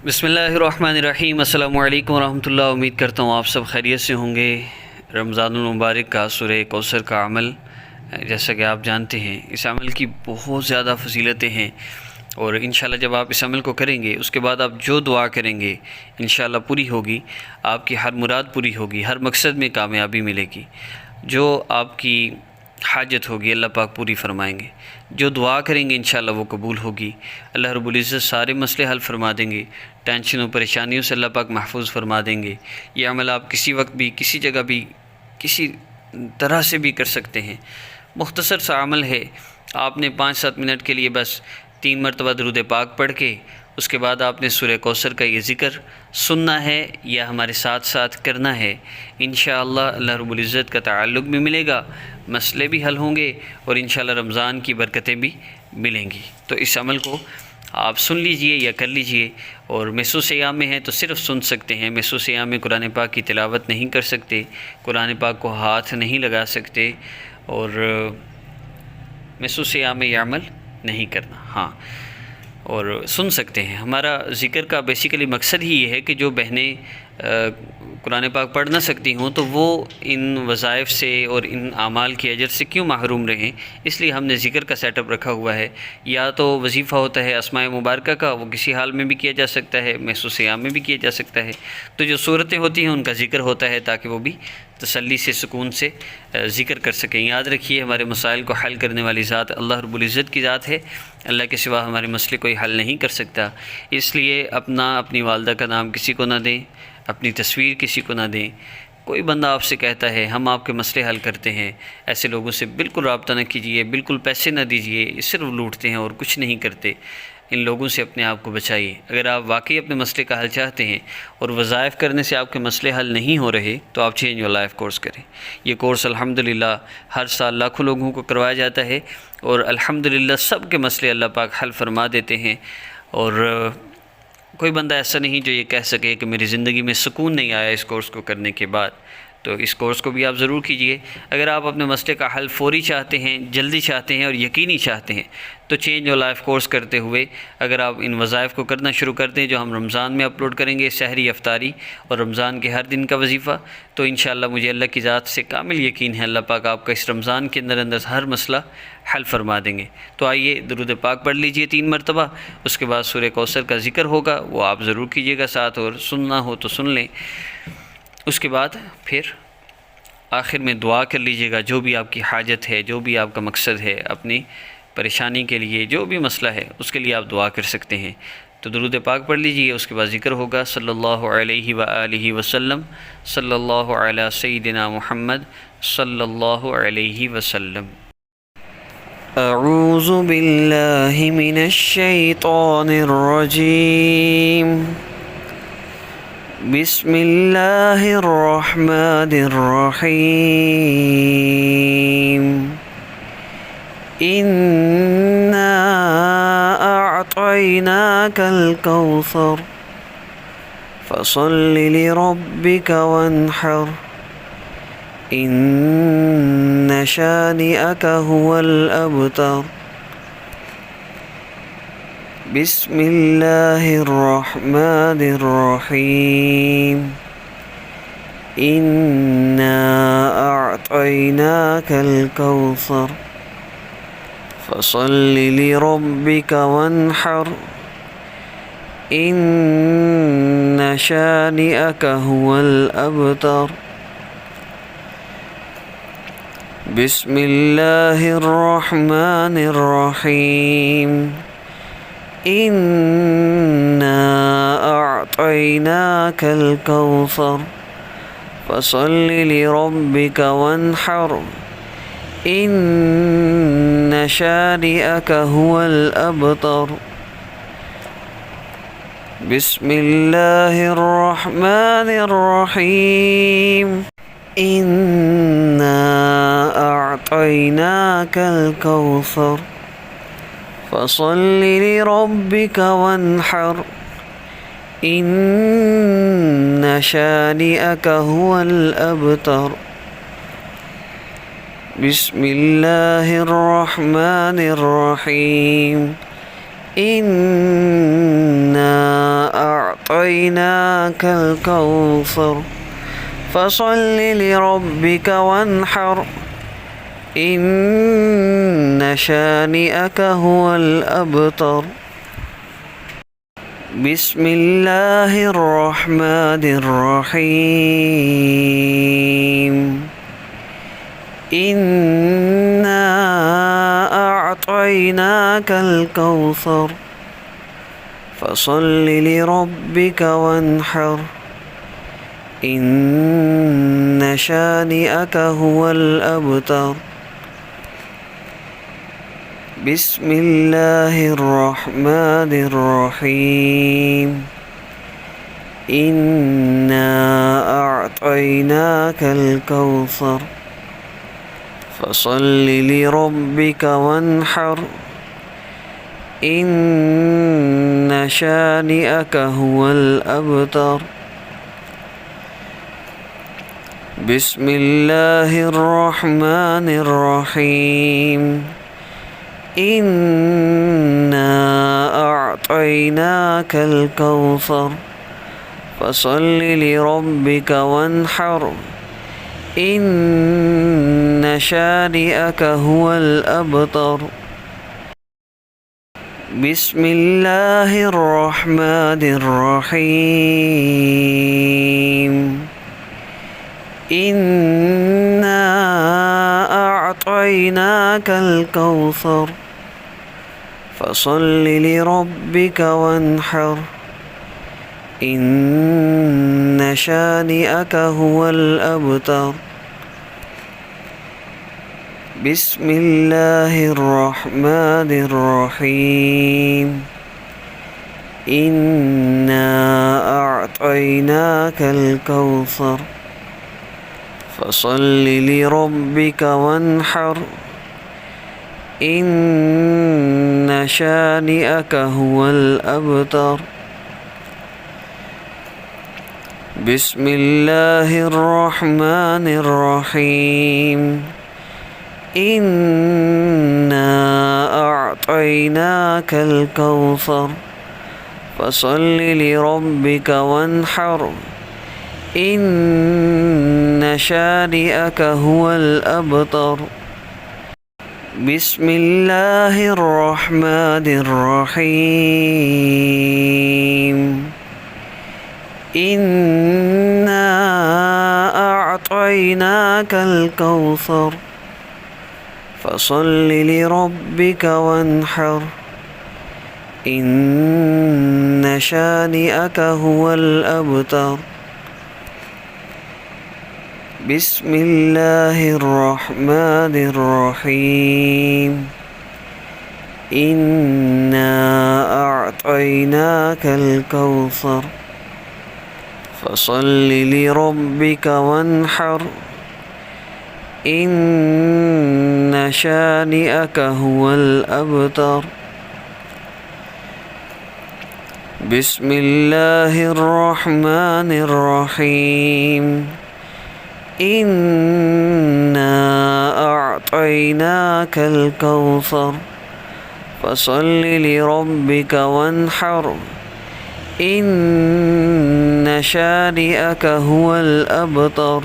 بسم اللہ الرحمن الرحیم۔ السلام علیکم ورحمۃ اللہ۔ امید کرتا ہوں آپ سب خیریت سے ہوں گے۔ رمضان المبارک کا سورہ کوثر کا عمل، جیسا کہ آپ جانتے ہیں، اس عمل کی بہت زیادہ فضیلتیں ہیں، اور انشاءاللہ جب آپ اس عمل کو کریں گے اس کے بعد آپ جو دعا کریں گے انشاءاللہ پوری ہوگی، آپ کی ہر مراد پوری ہوگی، ہر مقصد میں کامیابی ملے گی، جو آپ کی حاجت ہوگی اللہ پاک پوری فرمائیں گے، جو دعا کریں گے انشاءاللہ وہ قبول ہوگی، اللہ رب العزت سارے مسئلے حل فرما دیں گے، ٹینشن و پریشانیوں سے اللہ پاک محفوظ فرما دیں گے۔ یہ عمل آپ کسی وقت بھی، کسی جگہ بھی، کسی طرح سے بھی کر سکتے ہیں۔ مختصر سا عمل ہے، آپ نے 5-7 منٹ کے لیے بس 3 مرتبہ درود پاک پڑھ کے اس کے بعد آپ نے سورہ کوثر کا یہ ذکر سننا ہے یا ہمارے ساتھ ساتھ کرنا ہے۔ انشاءاللہ اللہ رب العزت کا تعلق بھی ملے گا، مسئلے بھی حل ہوں گے، اور انشاءاللہ رمضان کی برکتیں بھی ملیں گی۔ تو اس عمل کو آپ سن لیجئے یا کر لیجئے، اور محسوس ایام میں ہیں تو صرف سن سکتے ہیں، محسوس ایام میں قرآن پاک کی تلاوت نہیں کر سکتے، قرآن پاک کو ہاتھ نہیں لگا سکتے، اور محسوس ایام میں یہ عمل نہیں کرنا، ہاں، اور سن سکتے ہیں۔ ہمارا ذکر کا بیسیکلی مقصد ہی یہ ہے کہ جو بہنیں قرآن پاک پڑھ نہ سکتی ہوں تو وہ ان وظائف سے اور ان اعمال کی اجر سے کیوں محروم رہیں، اس لیے ہم نے ذکر کا سیٹ اپ رکھا ہوا ہے۔ یا تو وظیفہ ہوتا ہے اسماء مبارکہ کا، وہ کسی حال میں بھی کیا جا سکتا ہے، محسوس ایام میں بھی کیا جا سکتا ہے، تو جو صورتیں ہوتی ہیں ان کا ذکر ہوتا ہے تاکہ وہ بھی تسلی سے، سکون سے ذکر کر سکیں۔ یاد رکھیے ہمارے مسائل کو حل کرنے والی ذات اللہ رب العزت کی ذات ہے، اللہ کے سوا ہمارے مسئلے کوئی حل نہیں کر سکتا۔ اس لیے اپنی والدہ کا نام کسی کو نہ دیں، اپنی تصویر کسی کو نہ دیں۔ کوئی بندہ آپ سے کہتا ہے ہم آپ کے مسئلے حل کرتے ہیں، ایسے لوگوں سے بالکل رابطہ نہ کیجیے، بالکل پیسے نہ دیجیے، صرف لوٹتے ہیں اور کچھ نہیں کرتے۔ ان لوگوں سے اپنے آپ کو بچائیے۔ اگر آپ واقعی اپنے مسئلے کا حل چاہتے ہیں اور وظائف کرنے سے آپ کے مسئلے حل نہیں ہو رہے تو آپ چینج یور لائف کورس کریں۔ یہ کورس الحمدللہ ہر سال لاکھوں لوگوں کو کروایا جاتا ہے، اور الحمدللہ سب کے مسئلے اللہ پاک حل فرما دیتے ہیں، اور کوئی بندہ ایسا نہیں جو یہ کہہ سکے کہ میری زندگی میں سکون نہیں آیا اس کورس کو کرنے کے بعد۔ تو اس کورس کو بھی آپ ضرور کیجئے۔ اگر آپ اپنے مسئلے کا حل فوری چاہتے ہیں، جلدی چاہتے ہیں اور یقینی چاہتے ہیں تو چینج یور لائف کورس کرتے ہوئے اگر آپ ان وظائف کو کرنا شروع کر دیں جو ہم رمضان میں اپلوڈ کریں گے، سحری، افطاری اور رمضان کے ہر دن کا وظیفہ، تو انشاءاللہ مجھے اللہ کی ذات سے کامل یقین ہے اللہ پاک آپ کا اس رمضان کے اندر ہر مسئلہ حل فرما دیں گے۔ تو آئیے درود پاک پڑھ لیجئے 3 مرتبہ، اس کے بعد سورہ کوثر کا ذکر ہوگا، وہ آپ ضرور کیجئے گا ساتھ، اور سننا ہو تو سن لیں۔ اس کے بعد پھر آخر میں دعا کر لیجئے گا، جو بھی آپ کی حاجت ہے، جو بھی آپ کا مقصد ہے، اپنی پریشانی کے لیے جو بھی مسئلہ ہے اس کے لیے آپ دعا کر سکتے ہیں۔ تو درود پاک پڑھ لیجئے، اس کے بعد ذکر ہوگا صلی اللہ علیہ وآلہ وسلم، صلی اللہ علی سیدنا محمد صلی اللہ علیہ وسلم۔ اعوذ باللہ من الشیطان الرجیم، بسم اللہ الرحمن الرحیم، انا اعطیناک الکوثر فصل لربک وانحر، ان شانئک هو الابتر۔ بسم اللہ الرحمن الرحیم، انا اعطیناک الکوثر فصل لربک وانحر، ان شانئک هو الابتر۔ بسم اللہ الرحمن الرحیم، انا اعطیناک الکوثر فصل لربک وانحر، ان شانئک هو الابتر۔ بسم اللہ الرحمن الرحیم، انا اعطیناک الکوثر فصل لربک وانحر، ان شانئک هو الابتر۔ بسم اللہ الرحمن الرحیم، انا أعطيناك الكوثر فصل لربك وانحر إن شانئك هو الأبتر. بسم الله الرحمن الرحيم. إنا أعطيناك الكوثر فصل لربك وانحر إن شانئك هو الأبتر. بسم الله الرحمن الرحيم. إنا أعطيناك الكوثر فصل لربك وانحر إن شانئك هو الأبتر. بسم الله الرحمن الرحيم. إنا أعطيناك الكوثر فصل لربك وانحر إن شانئك هو الأبتر. بسم الله الرحمن الرحيم. إنا أعطيناك الكوثر فصل لربك وانحر إن شانئك هو الأبتر. بسم الله الرحمن الرحيم. إنا أعطيناك الكوثر فصل لربك وانحر إن شانئك هو الأبتر. بسم الله الرحمن الرحيم. إنا أعطيناك الكوثر فصل لربك وانحر إن شانئك هو الأبتر. بسم الله الرحمن الرحيم. إنا أعطيناك الكوثر فصل لربك وانحر إن شانئك هو الأبتر. بسم الله الرحمن الرحيم. إنا أعطيناك الكوثر فصل لربك وانحر إن شانئك هو الأبتر. بسم الله الرحمن الرحيم. إنا أعطيناك الكوثر فصل لربك وانحر إن شانئك هو الأبتر.